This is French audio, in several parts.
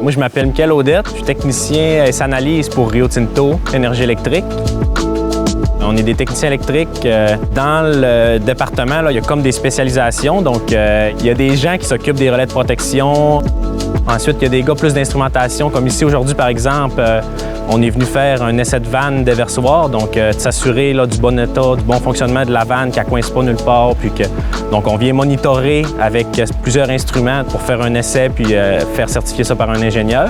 Moi, je m'appelle Michael Audette, je suis technicien S-Analyse pour Rio Tinto Énergie électrique. On est des techniciens électriques. Dans le département, là, il y a comme des spécialisations. Donc, il y a des gens qui s'occupent des relais de protection. Ensuite, il y a des gars plus d'instrumentation. Comme ici, aujourd'hui, par exemple, on est venu faire un essai de vanne déversoir. Donc, de s'assurer du bon état, du bon fonctionnement de la vanne, qu'elle ne coince pas nulle part. Donc, on vient monitorer avec plusieurs instruments pour faire un essai puis faire certifier ça par un ingénieur.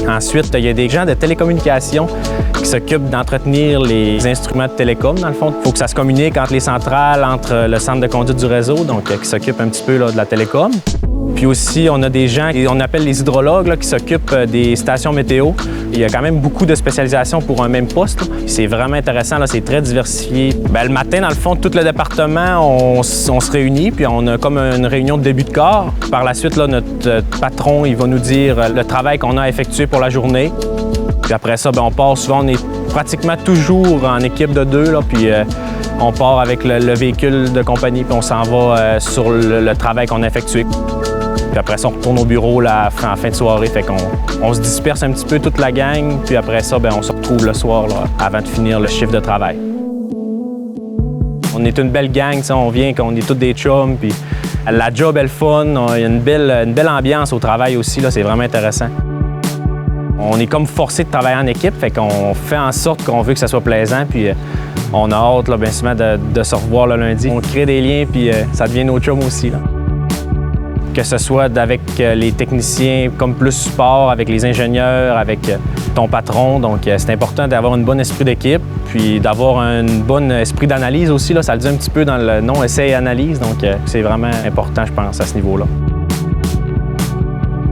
Ensuite, il y a des gens de télécommunications qui s'occupent d'entretenir les instruments de télécom, dans le fond. Il faut que ça se communique entre les centrales, entre le centre de conduite du réseau, donc qui s'occupent un petit peu de la télécom. Puis aussi, on a des gens qu'on appelle les hydrologues qui s'occupent des stations météo. Il y a quand même beaucoup de spécialisations pour un même poste. C'est vraiment intéressant, c'est très diversifié. Le matin, dans le fond, tout le département, on se réunit, puis on a comme une réunion de début de corps. Par la suite, notre patron, il va nous dire le travail qu'on a effectué pour la journée. Puis après ça, on part souvent, on est pratiquement toujours en équipe de deux, puis on part avec le véhicule de compagnie, puis on s'en va sur le travail qu'on a effectué. Puis après ça, on retourne au bureau en fin de soirée. Fait qu'on se disperse un petit peu toute la gang. Puis après ça, on se retrouve le soir avant de finir le chiffre de travail. On est une belle gang, on vient, on est tous des chums. Puis la job est le fun. Il y a une belle ambiance au travail aussi. C'est vraiment intéressant. On est comme forcé de travailler en équipe. Fait qu'on fait en sorte qu'on veut que ça soit plaisant. Puis on a hâte bien souvent de se revoir le lundi. On crée des liens, puis ça devient nos chums aussi. Que ce soit avec les techniciens comme plus support, avec les ingénieurs, avec ton patron. Donc, c'est important d'avoir un bon esprit d'équipe, puis d'avoir un bon esprit d'analyse aussi. Ça le dit un petit peu dans le nom essai et analyse. Donc, c'est vraiment important, je pense, à ce niveau-là.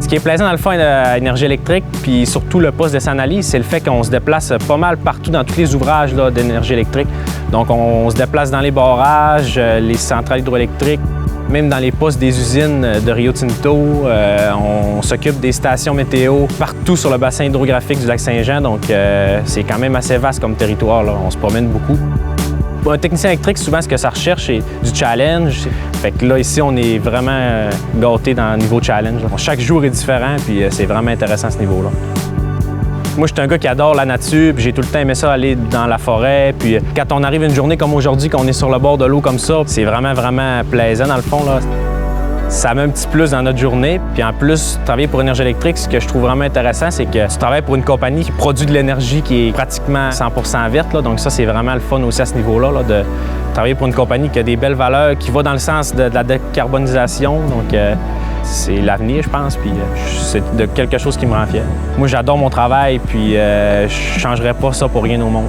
Ce qui est plaisant dans le fond à Énergie électrique, puis surtout le poste d'essai-analyse, c'est le fait qu'on se déplace pas mal partout dans tous les ouvrages d'énergie électrique. Donc, on se déplace dans les barrages, les centrales hydroélectriques, même dans les postes des usines de Rio Tinto. On s'occupe des stations météo partout sur le bassin hydrographique du lac Saint-Jean. Donc, c'est quand même assez vaste comme territoire. On se promène beaucoup. Un technicien électrique, souvent, ce que ça recherche, c'est du challenge. Fait que là, ici, on est vraiment gâtés dans le niveau challenge. Chaque jour est différent, puis c'est vraiment intéressant à ce niveau-là. Moi, je suis un gars qui adore la nature, puis j'ai tout le temps aimé ça aller dans la forêt. Puis quand on arrive une journée comme aujourd'hui, qu'on est sur le bord de l'eau comme ça, c'est vraiment plaisant dans le fond. Ça met un petit plus dans notre journée. Puis en plus, travailler pour Énergie électrique, ce que je trouve vraiment intéressant, c'est que tu travailles pour une compagnie qui produit de l'énergie qui est pratiquement 100% verte. Donc ça, c'est vraiment le fun aussi à ce niveau-là, de travailler pour une compagnie qui a des belles valeurs, qui va dans le sens de la décarbonisation. Donc c'est l'avenir, je pense, puis c'est quelque chose qui me rend fier. Moi, j'adore mon travail, puis je ne changerais pas ça pour rien au monde.